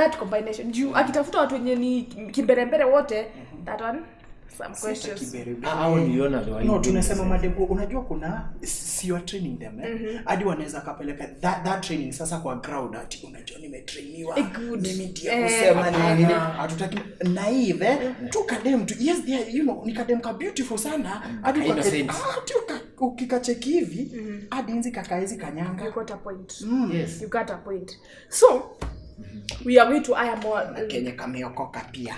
that combination. Juu akitafuta watu wenye ni kimbelembele wote, that one some questions. Au niona ndo no tunasema madebo unajua kuna si you are training them hadi wanaweza kapeleka that training sasa kwa ground ati unajua nimetrainiwa nimetia kusema nini hatutaki naive tukadem tu yes there you know nikadem ka beautiful sana hadi ukikacheki hivi hadi inzi kakaezi kanyanga. You got a point. Yes, you got a point. So we are going to aya more Kenya kameokoka pia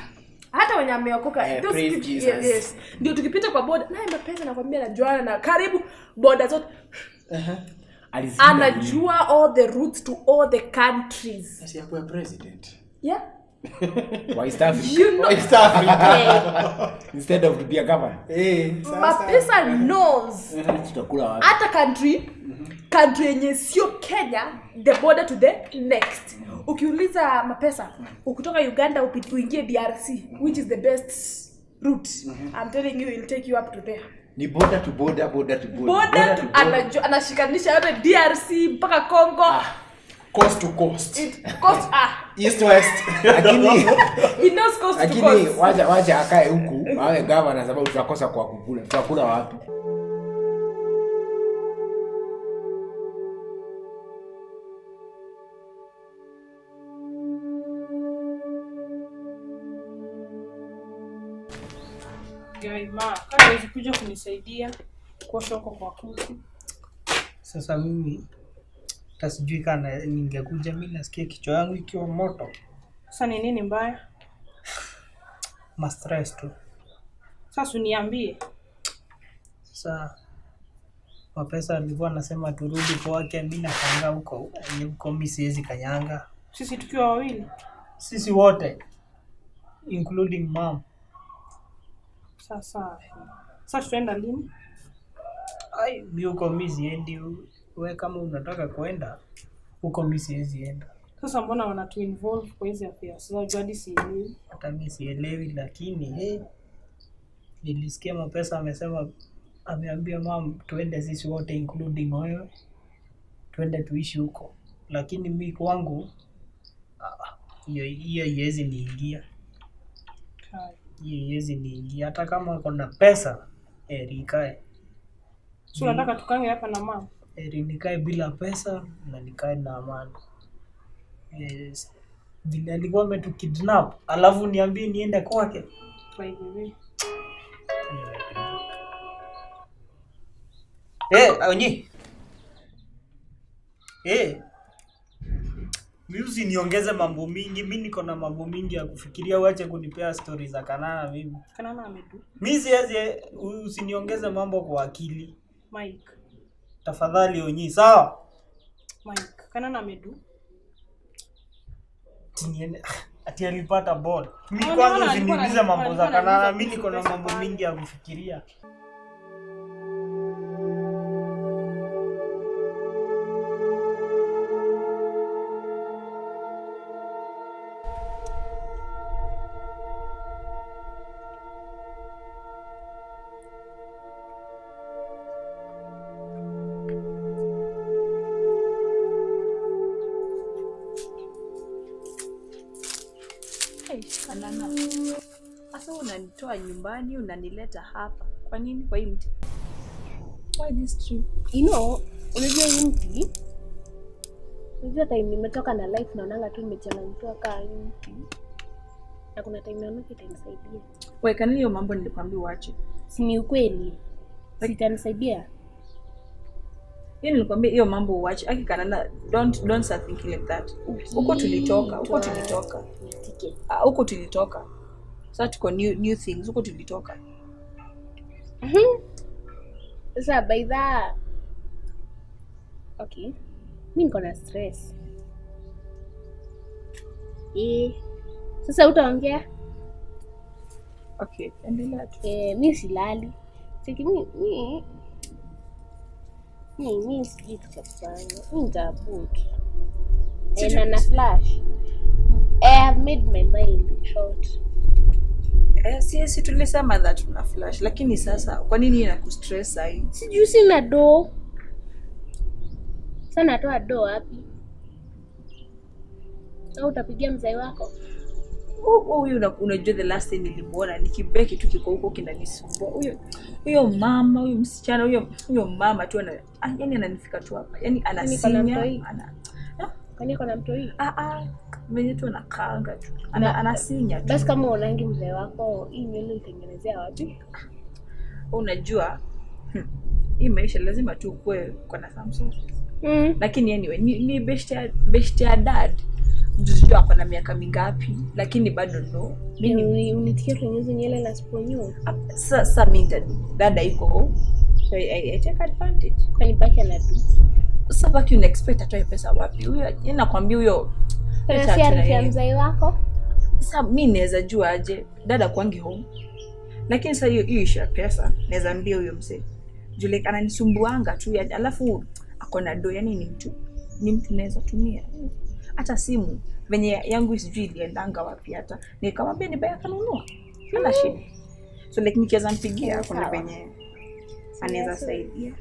hata wenye ameokoka yes ndio tukipita kwa border naye MAPESA nakwambia najuana na karibu border zote anajua all the routes to all the countries. Sasa yako ya president West Africa. You know, West Africa. Instead of to be a governor. MAPESA knows tutakula wapi hata country yenye sio Kenya the border to the next. Ukiuliza MAPESA ukitoka Uganda uingie DRC which is the best route, I'm telling you it will take you up to there. Ni border to border anashikanisha yote DRC mpaka Congo, coast to coast, east west. Lakini he knows coast to coast. Lakini wacha akae huku awe governor sababu tutakosa kwa kukula. Tutakula wapi? Gaima, kama hizi kuja kunisaidia kwa shoko kwa kuku. Sasa mimi tasijui kana ningekuja mimi nasikia kichwa yangu ikiwa moto. Sasa ni nini mbaya? Stress tu. Sasa uniambie. Sasa MAPESA alikuwa anasema turudi kwake, mimi nakanga huko mimi siwezi kanyanga. Sisi tukiwa wawili. Sisi wote including mom. Sasa tutaenda lini? Mimi huko mimi siendi. Wewe kama unataka kwenda huko mimi siwezi enda. Sasa mbona wanatu involve kwa hizo affairs? Sasa jadi sielewi. Hata mimi sielewi lakini nilisikia MAPESA amesema ameambia mom tuende sisi wote including wewe. Tuende tuishi huko. Lakini mimi kwangu hiyo yezi niingia. Yezi niingia hata kama kuna pesa nikae. Sio nataka tukange hapa na mama. Nikae bila pesa na nikae na amani. Yes. Bila alikuwa ametukidnap alafu niambie niende kwake. Wewe. Onyi. Mimi usiniongeze mambo mingi, mimi niko na mambo mingi ya kufikiria, uache kunipea stories za kanana mimi. Kanana amedu. Mimi siwezi usiniongeze mambo kwa akili. Mike. Tafadhali Onyi, sawa? Mike, kanana amedu. Tiniene ati alipata ball. Mimi kwanza usiniulize mambo za kanana, mimi niko na mambo mingi ya kufikiria. Kanana. Sasa unanitoa nyumbani unanileta hapa. Kwa nini kwa hii mti? Why this tree? You know, unajua hii mti? Unajua time nimetoka na life naonanga tu nimechanganyikiwa kaa hii mti. Na kuna time naona itanisaidia. Wewe kanini hiyo mambo nilikwambia uache? Si ni ukweli. Itanisaidia. Yeye nilikwambia hiyo mambo uache. Aki Kanana, don't start thinking like that. Huko tulitoka. Huko tulitoka. Sasa tuko new things. Huko tulitoka. Sasa by that. Okay. Mimi niko na stress. Sasa utaongea? Okay, endelea tu. Mimi silali. Siki mimi sijui tukafanya. Mimi nitaboot. Na flash. I have made my mind short. Si tulisema that tuna flash, lakini sasa kwa nini inakustress hii? Sijui sina do. Sana toa do wapi? Au utapigia mzee wako? Huyu unajua the last time nilimuona nikibeki tu kiko huko kinanisumbua. Huyo mama, huyo msichana, huyo mama tu yani ananifika tu hapa. Yani anasinya, Kwani kuna mtu hii? Mwenye tu anakaanga tu. Anasinya tu. Basi kama unaangi mzee wako, hii nywele utengenezea wapi? Unajua hii maisha lazima tu ukue kwa na Samsung. Lakini anyway, ni best ya dad. Mjuzijua hapa na miaka mingapi, lakini bado ndo. Mimi unitikia kunyuza nywele na siponyo. Sasa minta dada iko. So I take advantage. Kwani baki anadu. Sasa baki una expect atoe pesa wapi? Huyo nakwambia huyo. Sasa mzee wako. Sasa mimi naweza jua aje dada kwangi home. Lakini sasa hiyo isha pesa naweza ambia huyo mzee. Jule ananisumbuanga tu alafu akona do, yani ni mtu naweza tumia. Hata simu venye yangu sijui iliendanga wapi, hata nikamwambia ni baya kanunua. Hana shida. So like nikianza mpigia kuna venye anaweza saidia.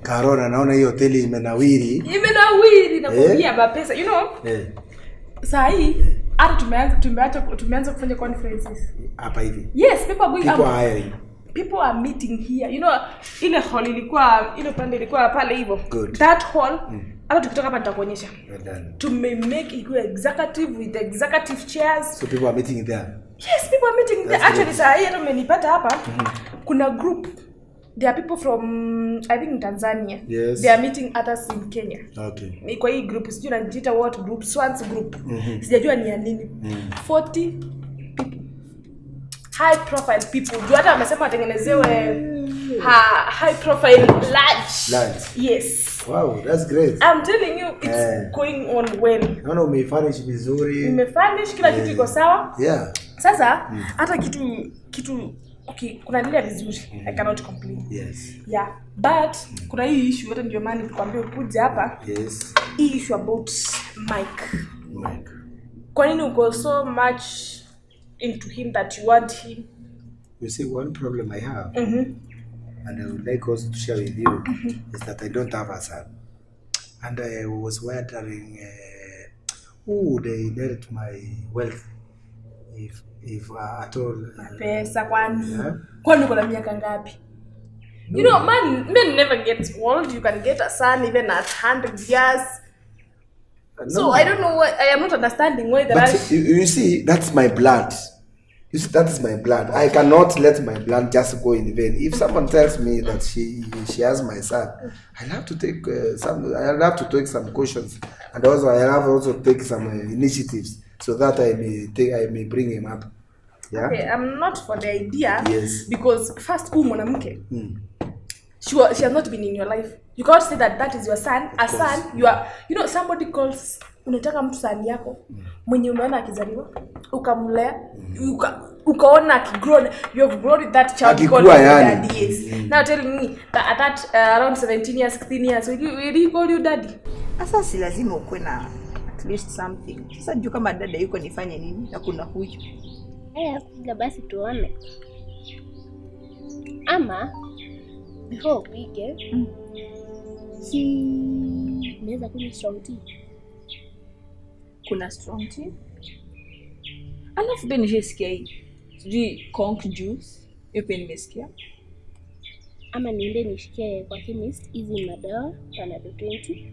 Karona, naona hiyo hoteli imenawiri. Nakwambia MAPESA, you know. Saa hii hata tumeanza kufanya conferences. Hapa hivi. Yes, people are meeting here. You know, ile hall ilikuwa pale hivyo. That hall, hata tukitoka hapa nitakuonyesha. To make it executive with executive chairs. So people are meeting there. Yes, people are meeting there. Actually, saa hii hata umenipata hapa. Kuna group. There are people from, I think, Tanzania. Yes. They are meeting others in Kenya. Okay. Kwa hii group, sijui najiita what group, Swans group. Sijajua ni ya nini. 40 people. High profile people. Juu hata wamesema watengenezewe high profile large. Yes. Wow, that's great. I'm telling you, it's going on well. Naona umefurnish vizuri. Umefurnish, kila kitu iko sawa. Yeah. Sasa hata kitu okay, kuna nile vizuri. I cannot complain. Yes. Yeah, but kuna hii issue hata ndio maana nilikwambia ukuje hapa. Yes. Hii issue about Mike. Kwa nini uko so much into him that you want him? You see, one problem I have, and I would like also to share with you, is that I don't have a son. And I was wondering who would inherit my wealth if at all. Pesa kwani uko na miaka ngapi? You know, men never get old. You can get a son even at 100 years. No. So I don't know why, I am not understanding why there are... You see, that's my blood. You see, that is my blood. I cannot let my blood just go in vain. If someone tells me that she has my son, I'll have to take some cautions, and also I'll have to take some initiatives so that I may bring him up. Yeah. Okay, I'm not for the idea. Yes. Because first, mwanamke. She has not been in your life. You can't say that is your son. A son, you know, somebody calls, unataka mtu son yako, mwenye umeona akizaliwa, ukamlea, ukaona akigrow, you have grown with that child called daddy. Yes. Now tell me that at that around 17 years, 16 years, will you call you daddy? Sasa si lazima ukue na at least something. Sasa juu kama dada yuko nifanye nini na kuna huyu. Kuja basi tuone. Ama before upige, si naweza kunywa strong tea. Kuna strong tea? Alafu pia nishasikia hii. Sijui conk juice. Hiyo pia nimesikia. Ama niende nishikie kwa chemist hizi madawa Panadol 20.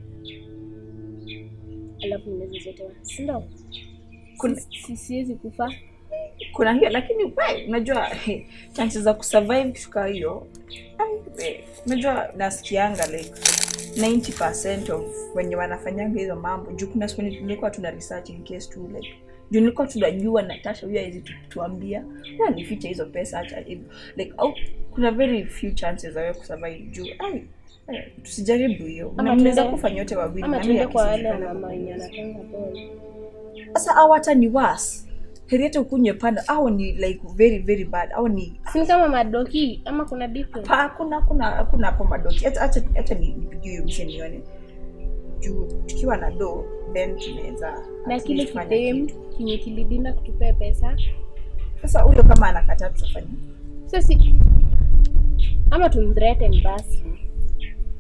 Alafu nimeze zote wapi? Ndio. Siwezi kufa. Kuna hiyo, lakini unajua chances za kusurvive kushuka hiyo. Unajua nasikianga like 90% of wenye wanafanyanga hizo mambo. Juu kuna siku nilikuwa tuna research in case tu like. Juu nilikuwa tunajua Natasha huyo hizi tuambia. Na nifiche hizo pesa acha hivyo. Like kuna very few chances za wewe kusurvive juu. Tusijaribu hiyo. Unaweza kufanya yote wawili. Ama tuende kwa wale mama wenye wanatanga boy. Sasa hata ni worse. Heriete ukunywe panda au ni like very very bad au ni si kama madoki ama kuna difference? Kuna hapo madoki. Acha nipigie hiyo msheni nione. Juu tukiwa na do then tunaweza na kile kidem kinye kilidinda kutupea pesa. Sasa huyo kama anakataa tutafanya. Sasa Ama tumthreaten basi.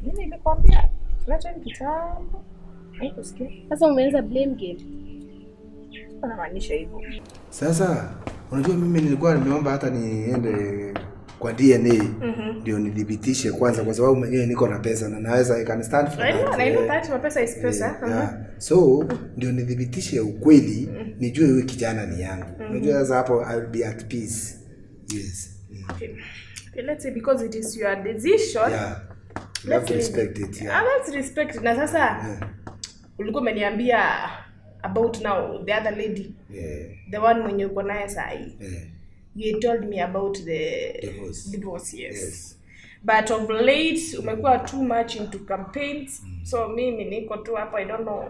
Mimi nilikwambia threaten kitambo. Haikusikia. Sasa umeanza blame game. Unamaanisha hivyo? Sasa unajua mimi nilikuwa nimeomba hata niende kwa DNA ndio nidhibitishe kwanza, kwa sababu mwenyewe niko na pesa na naweza I can stand for that. I know that MAPESA is pesa. Yeah. So ndio nidhibitishe ukweli, nijue huyu kijana ni yangu. Unajua sasa hapo I'll be at peace. Yes. Okay, let's say because it is your decision. Yeah. Let's respect it. Yeah. Let's respect it. Na sasa ulikuwa umeniambia about now the other lady. Yeah. The one mwenye uko naye sahi. Yeah. You told me about the divorce, yes. Yes. But of late umekuwa too much into campaigns. So mimi niko tu hapa, I don't know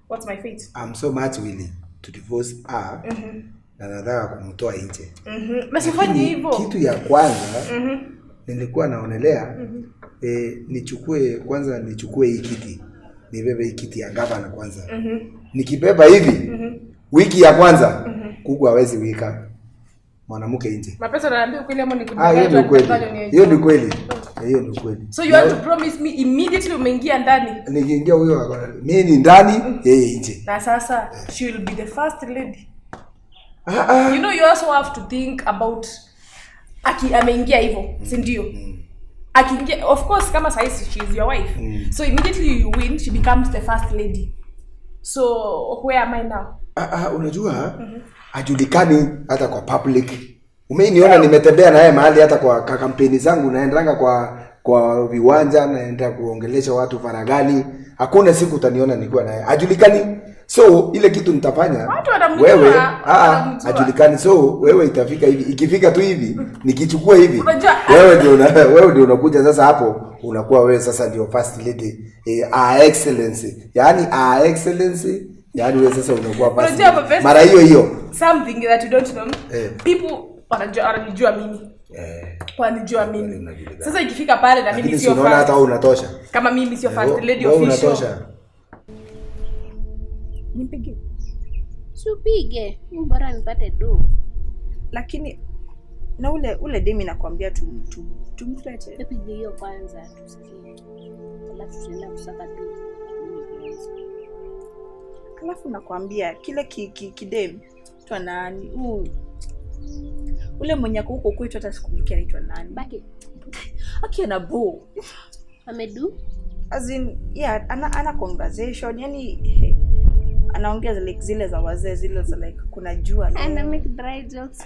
what's my fate. I'm so much willing to divorce her. Na nataka kumtoa nje. Msifanye hivyo. Kitu ya kwanza nilikuwa naonelea nichukue hii kiti. Nibebe hii kiti ya gavana kwanza. Nikibeba hivi wiki ya kwanza kuku hawezi wika mwanamke nje. MAPESA naambia kweli ama nikudanganya? Hiyo ni kweli. Hiyo ni kweli. Hiyo ni kweli. So you have to promise me immediately umeingia ndani. Nikiingia huyo mimi ni ndani, yeye nje. Na sasa she will be the first lady. You know, you also have to think about ameingia hivyo, si ndio? Akiingia, of course kama saisi she is your wife. So immediately you win, she becomes the first lady. So where am I now? Unajua hajulikani hata kwa public. Umeniona nimetembea na yeye mahali, hata kwa kampeni zangu naendanga kwa viwanja, naenda kuongelesha watu faragani. Hakuna siku utaniona nikiwa naye. Hajulikani. So ile kitu nitafanya wewe hajulikani. So wewe itafika hivi, ikifika tu hivi nikichukua hivi, wewe ndio unakuja sasa. Hapo unakuwa wewe sasa ndio first lady, our excellency. Yani our excellency, yani wewe sasa unakuwa first lady. Mara hiyo something that you don't know. People wanajua mimi. Wanajua mimi. Sasa ikifika pale na mimi sio first. Hata unatosha. Kama mimi sio first lady official. Unatosha. Nipige. Supige. Bora nipate do. Lakini na ule demi nakwambia tumflete. Nipige hiyo kwanza tusikie. Alafu tunaenda kusaka do. Alafu nakwambia kile kidemi tu nani? Ule mwenye huko kwetu hata sikumbuki anaitwa nani. Baki. Akiana bo. Amedu? As in, yeah, ana conversation, yani anaongea zile za wazee, zile za like kuna jua leo. Ana make dry jokes.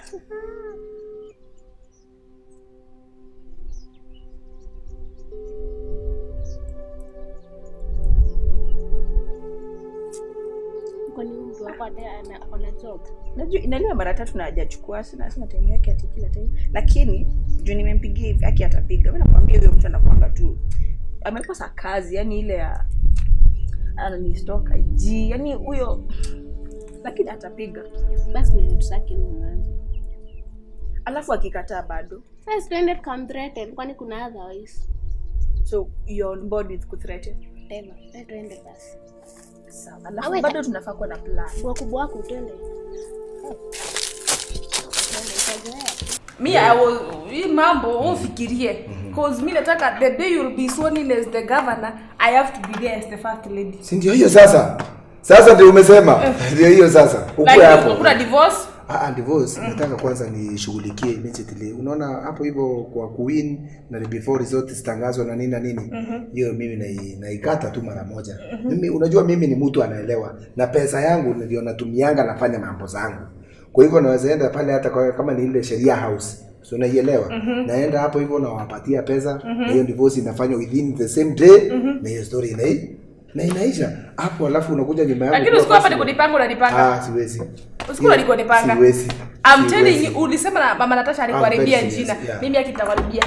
Kwani mtu wako ana job? Najua inaliwa mara 3 na hajachukua, sina time yake ati kila time. Lakini juu nimempigia hivi aki atapiga. Mimi nakwambia huyo mtu anakuanga tu amekosa kazi, yani ile ya ananistoka ji, yani huyo, lakini atapiga. Basi ni tusake mwanzo. Alafu akikataa bado. Sasa tuende come threaten, kwani kuna otherwise. So you're on board with kuthreaten? Tena, tuende basi. Sawa. Alafu bado tunafaa kuwa na plan. Wakubwa wako twende. Me I was mambo ufikirie because mimi nataka the day you'll be sworn in as the governor, I have to be there as the first lady. Si ndio hiyo sasa? Sasa ndio umesema. Ndio hiyo sasa. Uko hapo. Kuna divorce? Divorce nataka kwanza nishughulikie immediately. Unaona hapo hivyo kwa queen na before result zitangazwa na nini na nini. Hiyo mimi naikata tu mara moja. Mimi unajua mimi ni mtu anaelewa na pesa yangu ndio natumianga nafanya mambo zangu. Kwa hivyo naweza enda pale hata kama ni ile sheria house. So unaielewa? Naenda hapo hivyo na wapatia pesa na hiyo divorce inafanywa within the same day na hiyo story inaisha. Hapo alafu unakuja nyuma yangu. Lakini usikuwa hapa niko nipanga unanipanga. Siwezi. Usikuwa niko nipanga. Siwezi. I'm telling you, ulisema na mama Natasha alikuharibia jina. Mimi akitakaribia.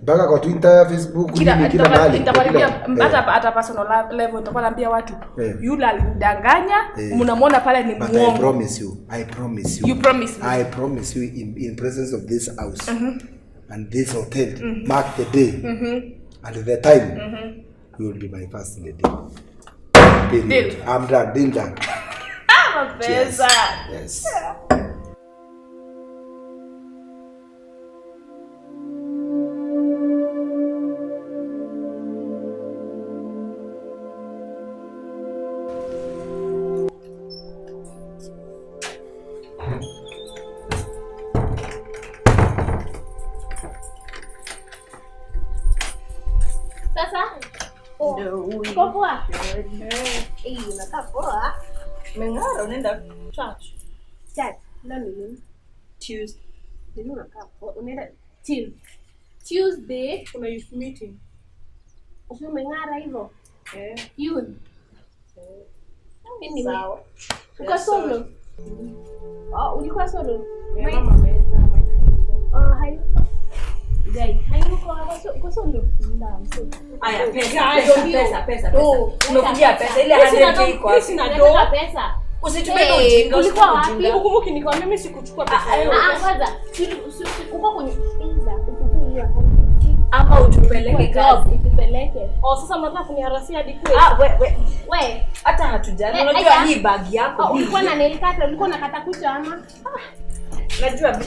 Mpaka kwa Twitter, Facebook, kila mahali. Nitakaribia hata personal level nitakuwa naambia watu. Yule alidanganya, mnamwona pale ni muongo. I promise you. You promise me. I promise you in presence of this house and this hotel. Mark the day. And the time. You will be my first lady. Deal. I'm done. Deal done. MAPESA. Yes. Sasa? Ndio huyu. Uko poa? Unakaa poa. Meng'ara unaenda church. Chat. Nani? Tuesday. Ndio unakaa poa. Unaenda Tuesday Kuna youth meeting. usio meng'ara hivyo. Youth. Sawa. Uko solo? Ulikuwa solo? Mama ameenda. Hai. Guy, uko solo? Aya, pesa. Umekujia pesa ile 100k iko wapi? Sina pesa. Usitumie ujinga. Ulikuwa wapi? Ukumbuki nikwambia mimi sikuchukua pesa. Kwanza uko kwenye Ama utupeleke kazi. Utupeleke. Sasa mnataka kuniharasia hadi kweli. We, Hata hatujali. Unajua hii bag yako. ulikuwa na nail cutter, ulikuwa unakata kucha ama? Najua acha.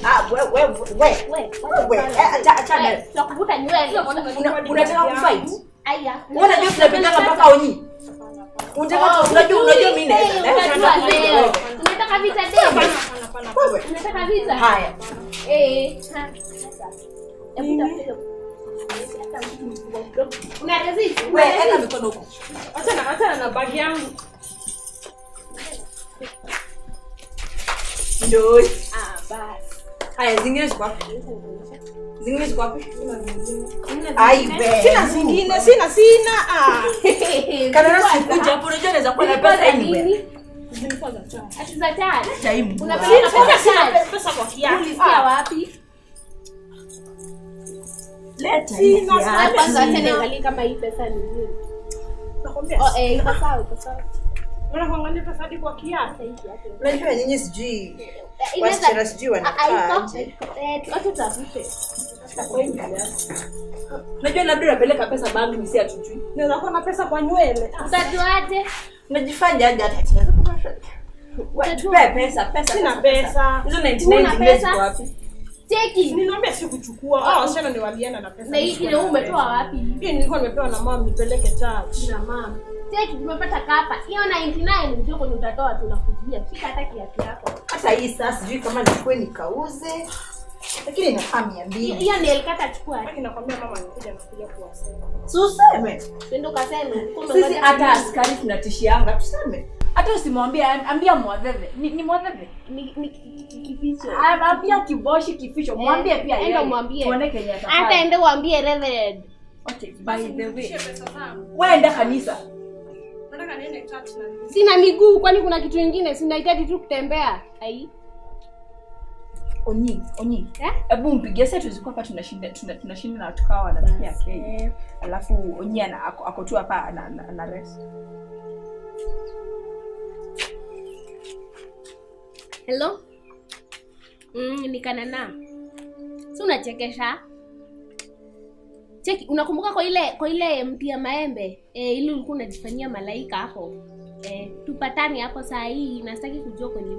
Tunakuvuta nywele. Unataka kufight? Aya. Unajua tunapendana mpaka onyi. Unataka unajua mimi naweza. Unataka vita demo? Wewe. Unataka vita? Haya. Una resist? Wewe eka mikono huko. Acha na bag yangu. Ndio. Basi. Haya, zingine ziko wapi? Ai be. Sina. Kana sikuja hapo unajua naweza kuwa na pesa anyway. Atiza tayari. Time. Unapeleka Pesa kwa kiasi. ulisikia wapi? Leta. Kwanza acha niangalie kama hii pesa ni nzuri. Nakwambia. Iko sawa. Mbona kuangalia pesa hadi kwa kiasi? Unajua nyinyi sijui. Inaweza- Wasichana sijui wanakaa. Watu tafute. Unajua labda unapeleka pesa banki mimi si hatujui. Naweza kuwa na pesa kwa nywele. Utajuaje? Unajifanya aje hata tunaweza kupata. Tupe pesa. Sina pesa. Hizo Huna 99 zingine pesa? ziko wapi? Cheki. Ninaambia sikuchukua. Wasichana ni waliana na pesa. Na hii ile umetoa wapi? Hii nilikuwa nimepewa na mama nipeleke church. Na mama. Cheki tumepata kapa. Hiyo 99 ndio kwenye utatoa tu na kujia. Shika hata kiasi yako. Hata hii sasa sijui kama nilikuwa nikauze. Lakini nakaa 200. Hiyo ndio ilikata chukua. Mimi nakwambia mama anakuja kuwasema. Useme. Ndio kasema. Sisi hata askari tunatishianga tuseme. Hata usimwambie ambia mwadheve. Ni mwadheve. Ni kificho. Ambia kiboshi kificho. Mwambie pia yeye. Enda mwambie. Tuone Kenya atafanya. Hata ende uambie reverend. Okay, by the way. Pesa zangu. Wewe enda kanisa. Nataka niende church na nini? Sina miguu kwani kuna kitu kingine? Sinahitaji tu kutembea. Ai. Onyi. Eh? Hebu mpigie sasa tuzikuwa hapa tunashinda na watu kawa wanatokea Kenya. Alafu Onyi ako tu hapa na rest. Hello? Ni kanana. Si unachekesha? Cheki, unakumbuka kwa ile mti ya maembe? Ile ulikuwa unajifanyia malaika hapo. Tupatane hapo saa hii, nastaki kujua kwenye